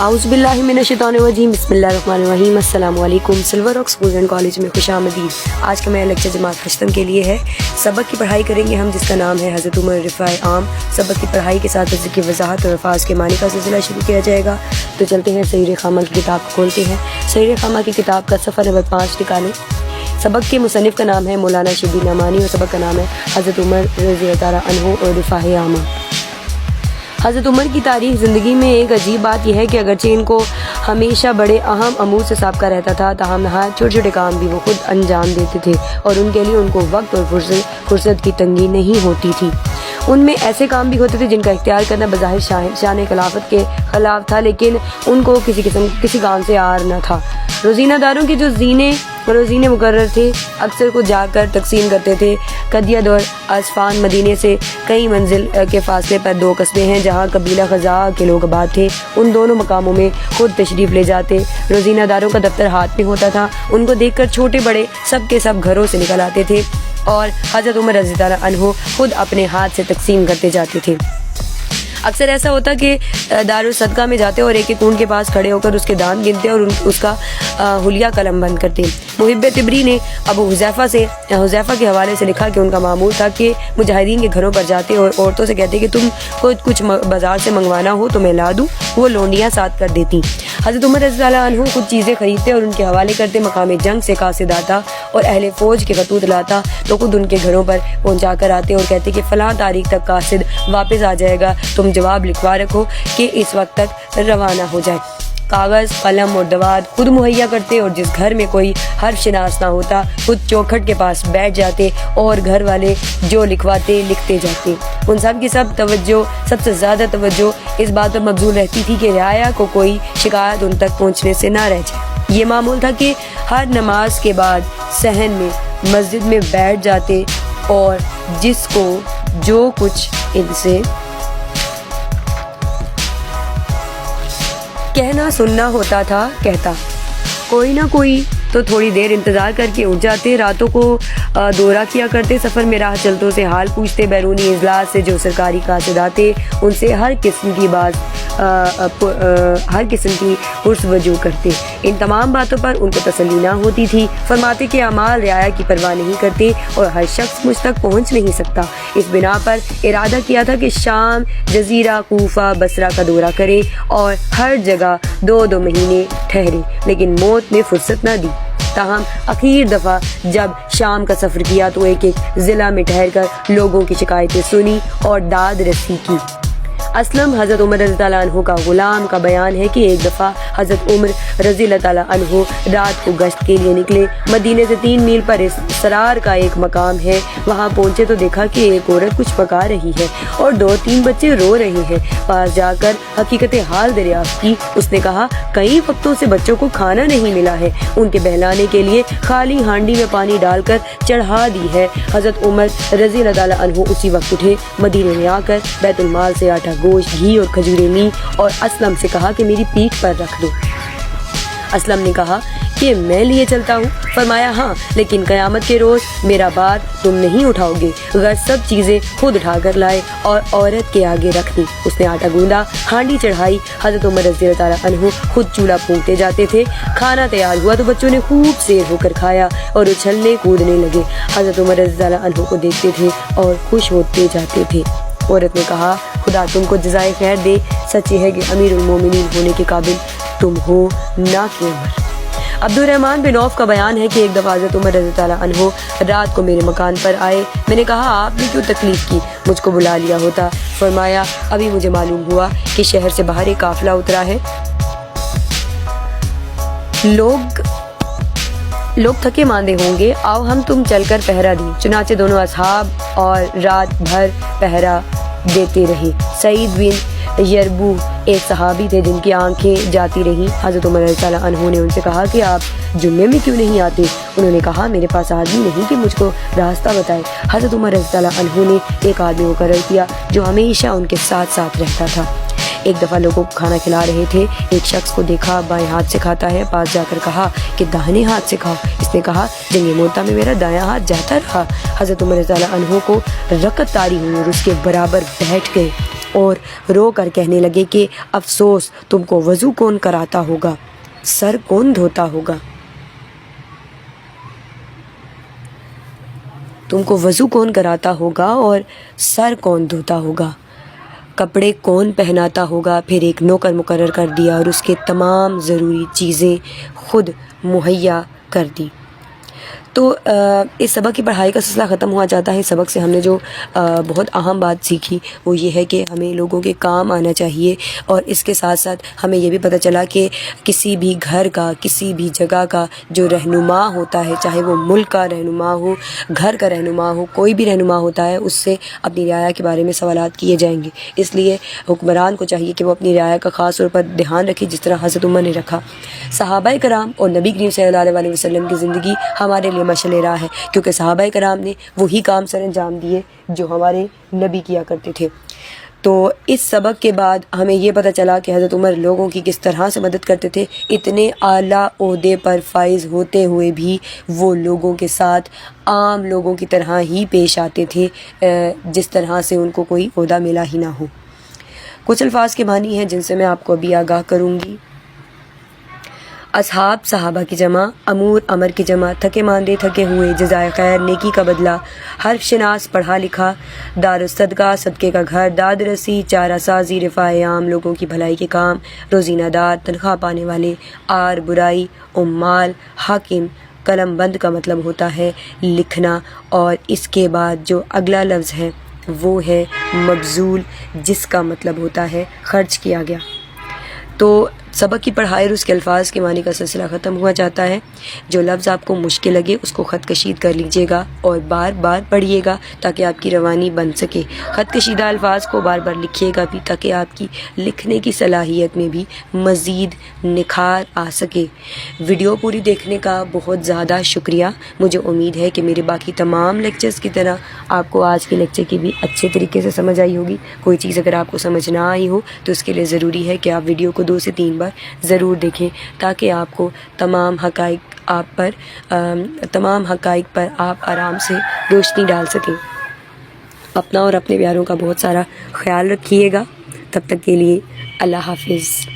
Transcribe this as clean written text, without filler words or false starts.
आउज़ बिल्लाहि मिनश्शैतानिर्रजीम बिस्मिल्लाहिर्रहमानिर्रहीम। अस्सलाम वालेकुम। Silver rock school and college में खुशामदीद। आज का मेरा लेक्चर जमात खश्तम के लिए है। सबक की पढ़ाई करेंगे हम जिसका नाम है हज़रत उमर रिफ़ाए आम। सबक की पढ़ाई के साथ इसकी वजाहत और अल्फाज के मानी का सिलसिला शुरू किया जाएगा। तो चलते हैं सहीर खामा की किताब को खोलते हैं। सहीर खामा की किताब का सफ़र नंबर 5 निकालें। सबक के मुसन्निफ़ का नाम है मौलाना शबीर नमानी और सबक का नाम है हज़रत उमर रज़ी अल्लाह अन्हु और रिफ़ाए आम। हज़रत उमर की तारीख़ ज़िंदगी में एक अजीब बात यह है कि अगरचे इनको हमेशा बड़े अहम अमूर से साबका रहता था, ताहम नहायत छोटे छोटे काम भी वो खुद अंजाम देते थे और उनके लिए उनको वक्त और फुर्सत की तंगी नहीं होती थी। उनमें ऐसे काम भी होते थे जिनका इख्तियार करना बज़ाहिर शान खिलाफत के ख़िलाफ़ था, लेकिन उनको किसी काम से आर न था। रोज़ीनादारों के जो रोज़ीने मुकर्रर थे अक्सर को जाकर तकसीम करते थे। कदियत और असफान मदीने से कई मंजिल के फासले पर 2 कस्बे हैं जहाँ कबीला ख़ज़ा के लोग आबाद थे। उन दोनों मकामों में खुद तशरीफ़ ले जाते। रोज़ीनादारों का दफ्तर हाथ में होता था। उनको देखकर छोटे बड़े सब के सब घरों से निकल आते थे और हज़रत उमर रज़ी अल्लाह अन्हु खुद अपने हाथ से तकसीम करते जाते थे। अक्सर ऐसा होता कि दारुल सदका में जाते और एक एक ऊँट के पास खड़े होकर उसके दाम गिनते और उसका हुलिया कलम बंद करते। मुहिब तिबरी ने अबू हुज़ैफ़ा के हवाले से लिखा कि उनका मामूल था कि मुजाहिदीन के घरों पर जाते और औरतों से कहते कि तुम कुछ बाज़ार से मंगवाना हो तो मैं ला दूँ, वो लोंडियाँ साथ कर देती। हज़रत उमर रज़ी अल्लाह अन्हु कुछ चीज़ें खरीदते और उनके हवाले करते। मकाम जंग से कासिद आता और अहले फ़ौज के खतूत लाता तो खुद उनके घरों पर पहुँचा कर आते और कहते कि फ़लाँ तारीख तक कासिद वापस आ जाएगा, तुम जवाब लिखवा रखो कि इस वक्त तक रवाना हो जाए। कागज़ कलम और दवात खुद मुहैया करते और जिस घर में कोई हर्फ शनास ना होता खुद चौखट के पास बैठ जाते और घर वाले जो लिखवाते लिखते जाते। उन सब की सबसे ज़्यादा तवज्जो इस बात पर मबजूल रहती थी कि रियाया को कोई शिकायत उन तक पहुँचने से ना रह जाए। ये मामूल था कि हर नमाज के बाद सहन में मस्जिद में बैठ जाते और जिसको जो कुछ इनसे कहना सुनना होता था कहता। कोई ना कोई तो थोड़ी देर इंतज़ार करके उठ जाते। रातों को दौरा किया करते। सफ़र में राह चलतों से हाल पूछते। बैरूनी इजलास से जो सरकारी कासिद आते उनसे हर किस्म की पुरसवजू करते। इन तमाम बातों पर उनको तसल्ली ना होती थी। फरमाते कि अमाल रियाया की परवाह नहीं करते और हर शख्स मुझ तक पहुँच नहीं सकता। इस बिना पर इरादा किया था कि शाम, जजीरा, कूफा, बसरा का दौरा करे और हर जगह 2-2 महीने ठहरे, लेकिन मौत ने फुर्सत न दी। ताहम आखिर दफ़ा जब शाम का सफ़र किया तो एक ज़िला में ठहर कर लोगों की शिकायतें सुनी और दाद रसी की। असलम हज़रत उमर रज़ी अल्लाह अन्हु का ग़ुलाम का बयान है कि एक दफ़ा हज़रत उमर रज़ी अल्लाह अन्हु रात को गश्त के लिए निकले। मदीने से 3 मील पर सरार का एक मकाम है। वहाँ पहुँचे तो देखा कि एक औरत कुछ पका रही है और 2-3 बच्चे रो रहे हैं। पास जाकर हकीकत हाल दरियाफ्त की। उसने कहा कई वक्तों से बच्चों को खाना नहीं मिला है, उनके बहलाने के लिए खाली हांडी में पानी डालकर चढ़ा दी है। हज़रत उमर रज़ी अल्लाह अन्हु उसी वक्त उठे। मदीने में आकर बैतुल माल से आटा, गोश्त, घी और खजूरें ली और असलम से कहा कि मेरी पीठ पर रख दो। असलम ने कहा कि मैं लिए चलता हूँ। फरमाया हाँ, लेकिन क़यामत के रोज़ मेरा भार तुम नहीं उठाओगे। गैर सब चीज़ें खुद उठाकर लाए और औरत के आगे रख दी। उसने आटा गूंदा, हांडी चढ़ाई। हज़रत उमर रज़ी अल्लाह अन्हु खुद चूल्हा फूंकते जाते थे। खाना तैयार हुआ तो बच्चों ने खूब सेर होकर खाया और उछलने कूदने लगे। हज़रत उमर रज़ी अल्लाह अन्हु को देखते थे और खुश होते जाते थे। औरत ने कहा खुदा तुमको जज़ाए खैर दे, सच है कि अमीरुल मोमिनीन होने के काबिल तुम हो ना कि उमर। अब्दुर्रहमान बिन औफ का बयान है कि एक दफ़ा हज़रत उमर रज़ी अल्लाह अन्हु रात को मेरे मकान पर आए। मैंने कहा आपने क्यों तकलीफ़ की, मुझको बुला लिया होता। फरमाया अभी मुझे मालूम हुआ कि शहर से बाहर एक काफ़िला उतरा है। लोग थके मांदे होंगे, आओ हम तुम चलकर पहरा दी। चुनाचे दोनों असहाब और रात भर पहरा देते रहे। सईद बिन यरबू एक सहाबी थे जिनकी आंखें जाती रहीं। हज़रत उमर रज़ी अल्लाह अन्हु ने उनसे कहा कि आप जुम्मे में क्यों नहीं आते। उन्होंने कहा मेरे पास आदमी नहीं कि मुझको रास्ता बताए। हज़रत उमर रज़ी अल्लाह अन्हु ने एक आदमी मुकर्रर किया जो हमेशा उनके साथ साथ रहता था। एक दफ़ा लोगों को खाना खिला रहे थे। एक शख्स को देखा बाएं हाथ से खाता है। पास जाकर कहा कि दाहिने हाथ से खाओ। इसने कहा जंग मोता में मेरा दायां हाथ जाता रहा। हज़रत उमर रज़ी अल्लाह अन्हु को रकत तारी हुई और उसके बराबर बैठ गए। اور رو کر کہنے لگے کہ افسوس، تم کو وضو کون کراتا ہوگا، سر کون دھوتا ہوگا، تم کو وضو کون کراتا ہوگا اور سر کون دھوتا ہوگا، کپڑے کون پہناتا ہوگا۔ پھر ایک نوکر مقرر کر دیا اور اس کے تمام ضروری چیزیں خود مہیا کر دی۔ تو اس سبق کی پڑھائی کا سلسلہ ختم ہوا جاتا ہے۔ سبق سے ہم نے جو بہت اہم بات سیکھی وہ یہ ہے کہ ہمیں لوگوں کے کام آنا چاہیے، اور اس کے ساتھ ساتھ ہمیں یہ بھی پتہ چلا کہ کسی بھی گھر کا، کسی بھی جگہ کا جو رہنما ہوتا ہے، چاہے وہ ملک کا رہنما ہو، گھر کا رہنما ہو، کوئی بھی رہنما ہوتا ہے، اس سے اپنی رعایا کے بارے میں سوالات کیے جائیں گے۔ اس لیے حکمران کو چاہیے کہ وہ اپنی رعایا کا خاص طور پر دھیان رکھے، جس طرح حضرت عمر نے رکھا۔ صحابہ کرام اور نبی کریم صلی اللہ علیہ وسلم کی زندگی ہمارے لیے مشعل راہ ہے، کیونکہ صحابہ کرام نے وہی کام سر انجام دیے جو ہمارے نبی کیا کرتے تھے۔ تو اس سبق کے بعد ہمیں یہ پتہ چلا کہ حضرت عمر لوگوں کی کس طرح سے مدد کرتے تھے۔ اتنے اعلیٰ عہدے پر فائز ہوتے ہوئے بھی وہ لوگوں کے ساتھ عام لوگوں کی طرح ہی پیش آتے تھے، جس طرح سے ان کو کوئی عہدہ ملا ہی نہ ہو۔ کچھ الفاظ کے معنی ہیں جن سے میں آپ کو ابھی آگاہ کروں گی۔ اصحاب صحابہ کی جمع، امور امر کی جمع، تھکے ماندے تھکے ہوئے، جزائے خیر نیکی کا بدلہ، حرف شناس پڑھا لکھا، دار الصدقہ صدقے کا گھر، داد رسی چارہ سازی رفاع عام لوگوں کی بھلائی کے کام، روزینہ دار تنخواہ پانے والے، آر برائی عمال، حاکم قلم بند کا مطلب ہوتا ہے لکھنا، اور اس کے بعد جو اگلا لفظ ہے وہ ہے مبذول، جس کا مطلب ہوتا ہے خرچ کیا گیا۔ تو سبق کی پڑھائی اور اس کے الفاظ کے معنی کا سلسلہ ختم ہوا جاتا ہے۔ جو لفظ آپ کو مشکل لگے اس کو خط کشید کر لیجئے گا اور بار بار پڑھیے گا تاکہ آپ کی روانی بن سکے۔ خط کشیدہ الفاظ کو بار بار لکھیے گا بھی تاکہ آپ کی لکھنے کی صلاحیت میں بھی مزید نکھار آ سکے۔ ویڈیو پوری دیکھنے کا بہت زیادہ شکریہ۔ مجھے امید ہے کہ میرے باقی تمام لیکچرز کی طرح آپ کو آج کے لیکچر کی بھی اچھے طریقے سے سمجھ آئی ہوگی۔ کوئی چیز اگر آپ کو سمجھ نہ آئی ہو تو اس کے لیے ضروری ہے کہ آپ ویڈیو کو 2 سے 3 بار ضرور دیکھیں تاکہ آپ کو تمام حقائق پر آپ آرام سے روشنی ڈال سکیں۔ اپنا اور اپنے پیاروں کا بہت سارا خیال رکھیے گا۔ تب تک کے لیے اللہ حافظ۔